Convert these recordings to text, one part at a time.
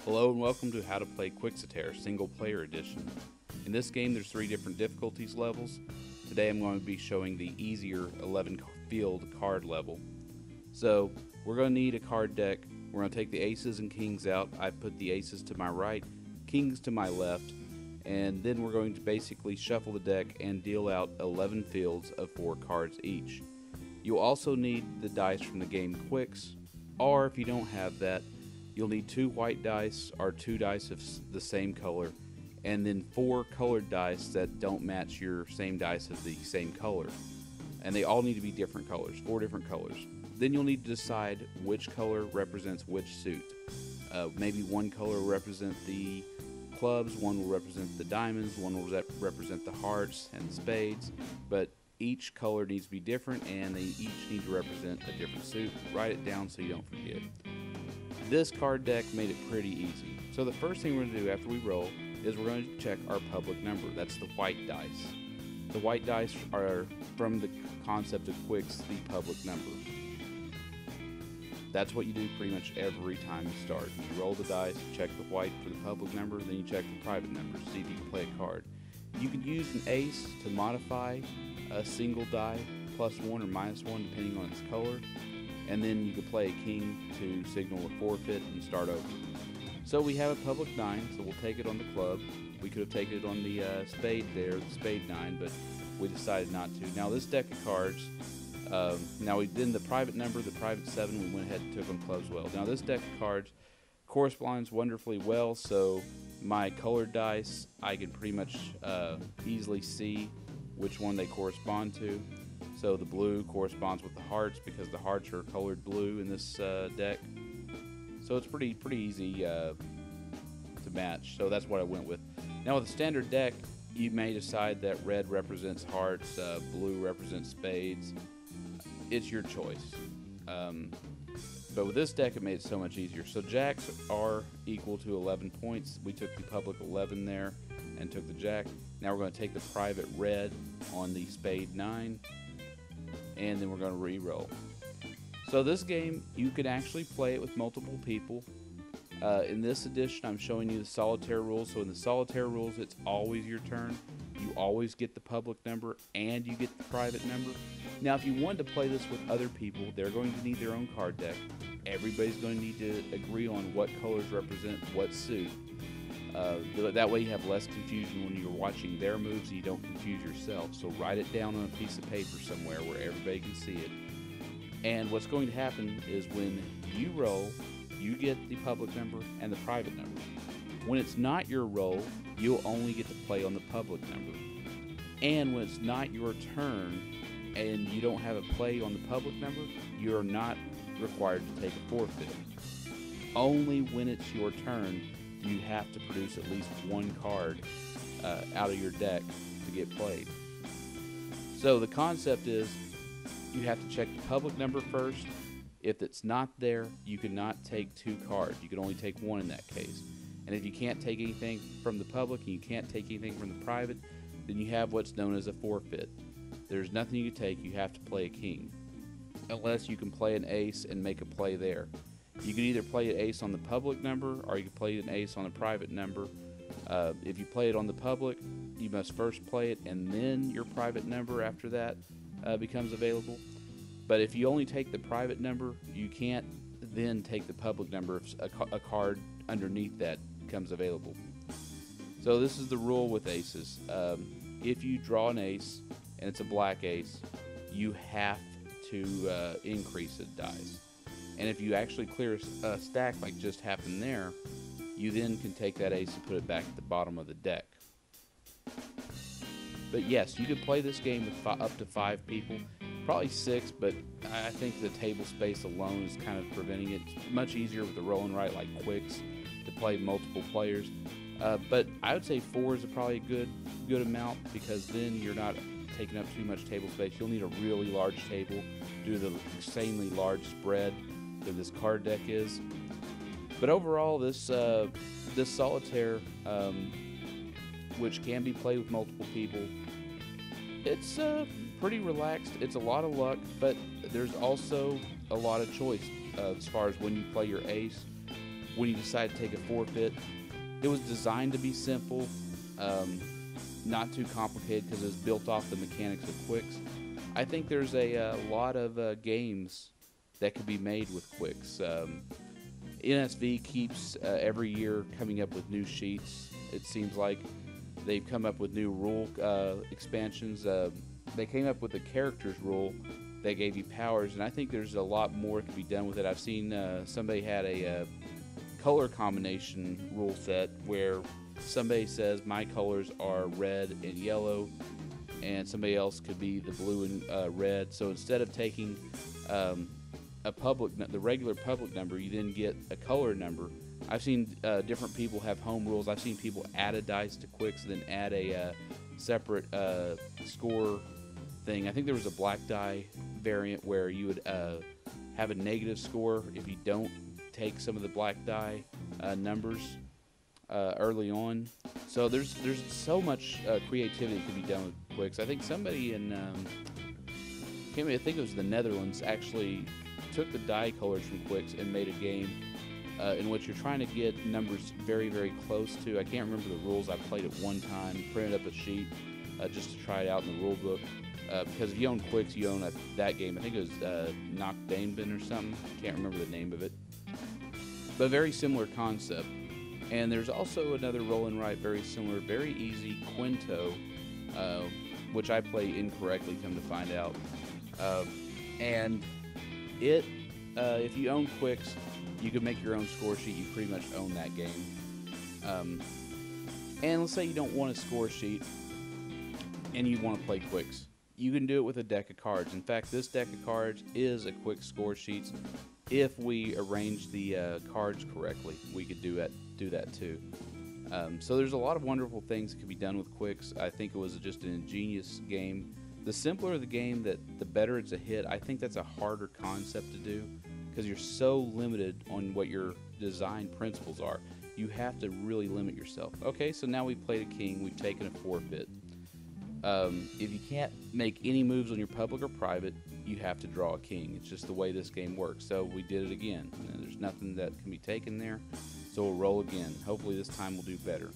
Hello and welcome to How to Play Qwixxitare Single Player Edition. In this game there's 3 different difficulties levels. Today I'm going to be showing the easier 11 field card level. So we're going to need a card deck. We're going to take the aces and kings out. I put the aces to my right, kings to my left, and then we're going to basically shuffle the deck and deal out 11 fields of 4 cards each. You'll also need the dice from the game Qwixx, or if you don't have that, you'll need 2 white dice or 2 dice of the same color, and then 4 colored dice that don't match your same dice of the same color. And they all need to be different colors, 4 different colors. Then you'll need to decide which color represents which suit. Maybe one color will represent the clubs, one will represent the diamonds, one will represent the hearts and the spades, but each color needs to be different and they each need to represent a different suit. Write it down so you don't forget. This card deck made it pretty easy. So the first thing we're going to do after we roll is we're going to check our public number. That's the white dice. The white dice are, from the concept of Qwixx, the public number. That's what you do pretty much every time you start. You roll the dice, check the white for the public number, then you check the private number to see if you can play a card. You can use an ace to modify a single die, +1 or -1 depending on its color. And then you could play a king to signal a forfeit and start over. So we have a public 9, so we'll take it on the club. We could have taken it on the spade there, the spade 9, but we decided not to. Now this deck of cards, now we did the private number, the private 7, we went ahead and took on clubs well. Now this deck of cards corresponds wonderfully well, so my colored dice, I can pretty much easily see which one they correspond to. So the blue corresponds with the hearts because the hearts are colored blue in this deck. So it's pretty easy to match. So that's what I went with. Now with a standard deck, you may decide that red represents hearts, blue represents spades. It's your choice. But with this deck, it made it so much easier. So jacks are equal to 11 points. We took the public 11 there and took the jack. Now we're going to take the private red on the spade 9. And then we're going to re-roll. So this game, you can actually play it with multiple people. In this edition, I'm showing you the solitaire rules. So in the solitaire rules, it's always your turn. You always get the public number and you get the private number. Now, if you wanted to play this with other people, they're going to need their own card deck. Everybody's going to need to agree on what colors represent what suit. That way you have less confusion when you're watching their moves and you don't confuse yourself. So write it down on a piece of paper somewhere where everybody can see it. And what's going to happen is when you roll, you get the public number and the private number. When it's not your roll, you'll only get to play on the public number. And when it's not your turn and you don't have a play on the public number, you're not required to take a forfeit. Only when it's your turn you have to produce at least 1 card out of your deck to get played. So the concept is you have to check the public number first. If it's not there, you cannot take 2 cards. You can only take 1 in that case. And if you can't take anything from the public and you can't take anything from the private, then you have what's known as a forfeit. There's nothing you can take. You have to play a king. Unless you can play an ace and make a play there. You can either play an ace on the public number or you can play an ace on the private number. If you play it on the public, you must first play it and then your private number after that becomes available. But if you only take the private number, you can't then take the public number if a card underneath that becomes available. So this is the rule with aces. If you draw an ace and it's a black ace, you have to increase the dice. And if you actually clear a stack like just happened there, you then can take that ace and put it back at the bottom of the deck. But yes, you can play this game with up to 5 people, probably 6, but I think the table space alone is kind of preventing it. It's much easier with the roll and write like Qwixx to play multiple players. But I would say 4 is probably a good amount because then you're not taking up too much table space. You'll need a really large table due to the insanely large spread that this card deck is. But overall, this solitaire, which can be played with multiple people, it's pretty relaxed. It's a lot of luck, but there's also a lot of choice as far as when you play your ace. when you decide to take a forfeit. It was designed to be simple, not too complicated because it's built off the mechanics of Qwixx. I think there's a lot of games that could be made with Qwixx. NSV keeps every year coming up with new sheets. It seems like they've come up with new rule expansions. They came up with the characters rule that gave you powers, and I think there's a lot more that can be done with it. I've seen somebody had a color combination rule set where somebody says my colors are red and yellow, and somebody else could be the blue and red. So instead of taking the regular public number, you then get a color number. I've seen different people have home rules. I've seen people add a dice to Qwixx and then add a separate score thing. I think there was a black die variant where you would have a negative score if you don't take some of the black die numbers early on. So there's so much creativity that can be done with Qwixx. I think somebody in I think it was the Netherlands actually took the die colors from Qwixx and made a game in which you're trying to get numbers very, very close to. I can't remember the rules. I played it one time, printed up a sheet just to try it out in the rule book. Because if you own Qwixx, you own that game. I think it was Knock Daneben or something. Can't remember the name of it. But very similar concept. And there's also another roll and write, very similar, very easy, Quinto, which I play incorrectly, come to find out. And it, if you own Qwixx, you can make your own score sheet. You pretty much own that game. And let's say you don't want a score sheet and you want to play Qwixx. You can do it with a deck of cards. In fact, this deck of cards is a Qwixx score sheet. If we arrange the cards correctly, we could do that too. So there's a lot of wonderful things that can be done with Qwixx. I think it was just an ingenious game. The simpler the game, the better it's a hit. I think that's a harder concept to do because you're so limited on what your design principles are. You have to really limit yourself. Okay, so now we've played a king. We've taken a forfeit. If you can't make any moves on your public or private, you have to draw a king. It's just the way this game works. So we did it again. And there's nothing that can be taken there. So we'll roll again. Hopefully this time we'll do better.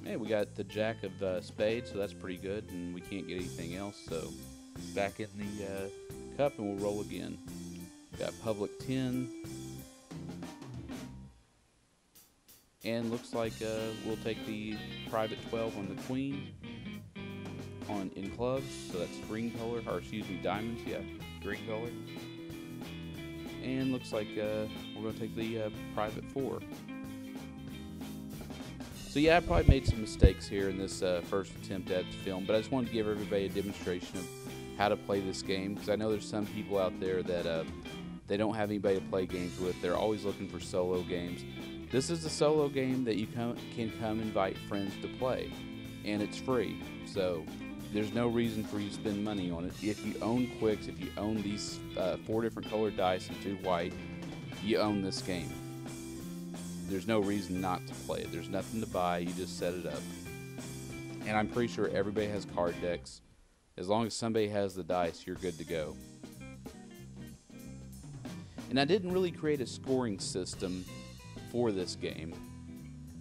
Hey, we got the jack of spades, so that's pretty good. And we can't get anything else. So back in the cup and we'll roll again. Got public 10. And looks like we'll take the private 12 on the queen. In clubs, so that's green color, or excuse me, diamonds, yeah, green color. And looks like we're going to take the private 4. So yeah, I probably made some mistakes here in this first attempt at the film, but I just wanted to give everybody a demonstration of how to play this game, because I know there's some people out there that they don't have anybody to play games with. They're always looking for solo games. This is a solo game that you can come invite friends to play, and it's free, so there's no reason for you to spend money on it. If you own Qwixx, if you own these 4 different colored dice and 2 white, you own this game. There's no reason not to play it. There's nothing to buy. You just set it up. And I'm pretty sure everybody has card decks. As long as somebody has the dice, you're good to go. And I didn't really create a scoring system for this game.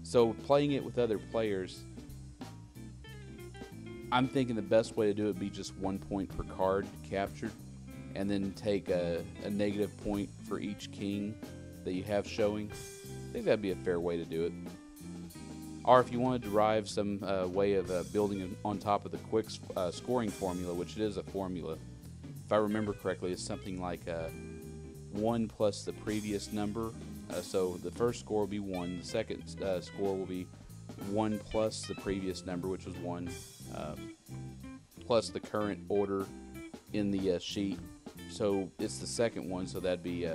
So playing it with other players, I'm thinking the best way to do it would be just 1 point per card captured, and then take a negative point for each king that you have showing. I think that'd be a fair way to do it. Or if you want to derive some way of building on top of the Qwixx scoring formula, which it is a formula, if I remember correctly, it's something like 1 plus the previous number. So the first score will be 1, the second score will be 1 plus the previous number, which was 1, plus the current order in the sheet. So it's the second one, so that'd be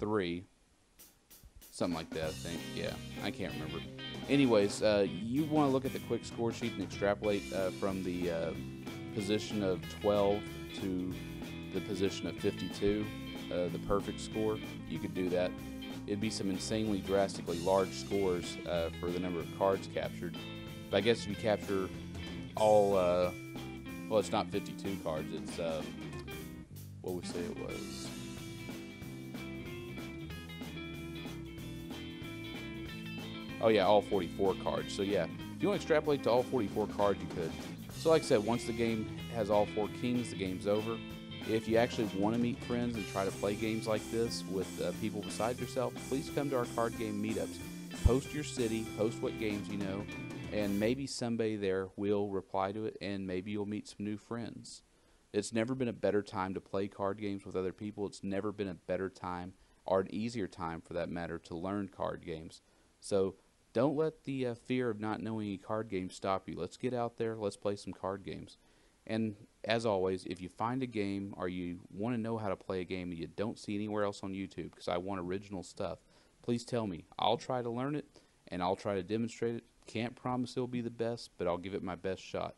3. Something like that, I think. Yeah, I can't remember. Anyways, you want to look at the Qwixx score sheet and extrapolate from the position of 12 to the position of 52, the perfect score. You could do that. It'd be some insanely drastically large scores for the number of cards captured. But I guess if you capture all, well, it's not 52 cards, it's, what would we say it was? Oh yeah, all 44 cards. So yeah, if you want to extrapolate to all 44 cards, you could. So like I said, once the game has all 4 kings, the game's over. If you actually want to meet friends and try to play games like this with people besides yourself, please come to our card game meetups. Post your city, post what games you know, and maybe somebody there will reply to it, and maybe you'll meet some new friends. It's never been a better time to play card games with other people. It's never been a better time, or an easier time for that matter, to learn card games. So don't let the fear of not knowing any card games stop you. Let's get out there. Let's play some card games. And as always, if you find a game or you want to know how to play a game that you don't see anywhere else on YouTube, because I want original stuff, please tell me. I'll try to learn it and I'll try to demonstrate it. Can't promise it'll be the best, but I'll give it my best shot.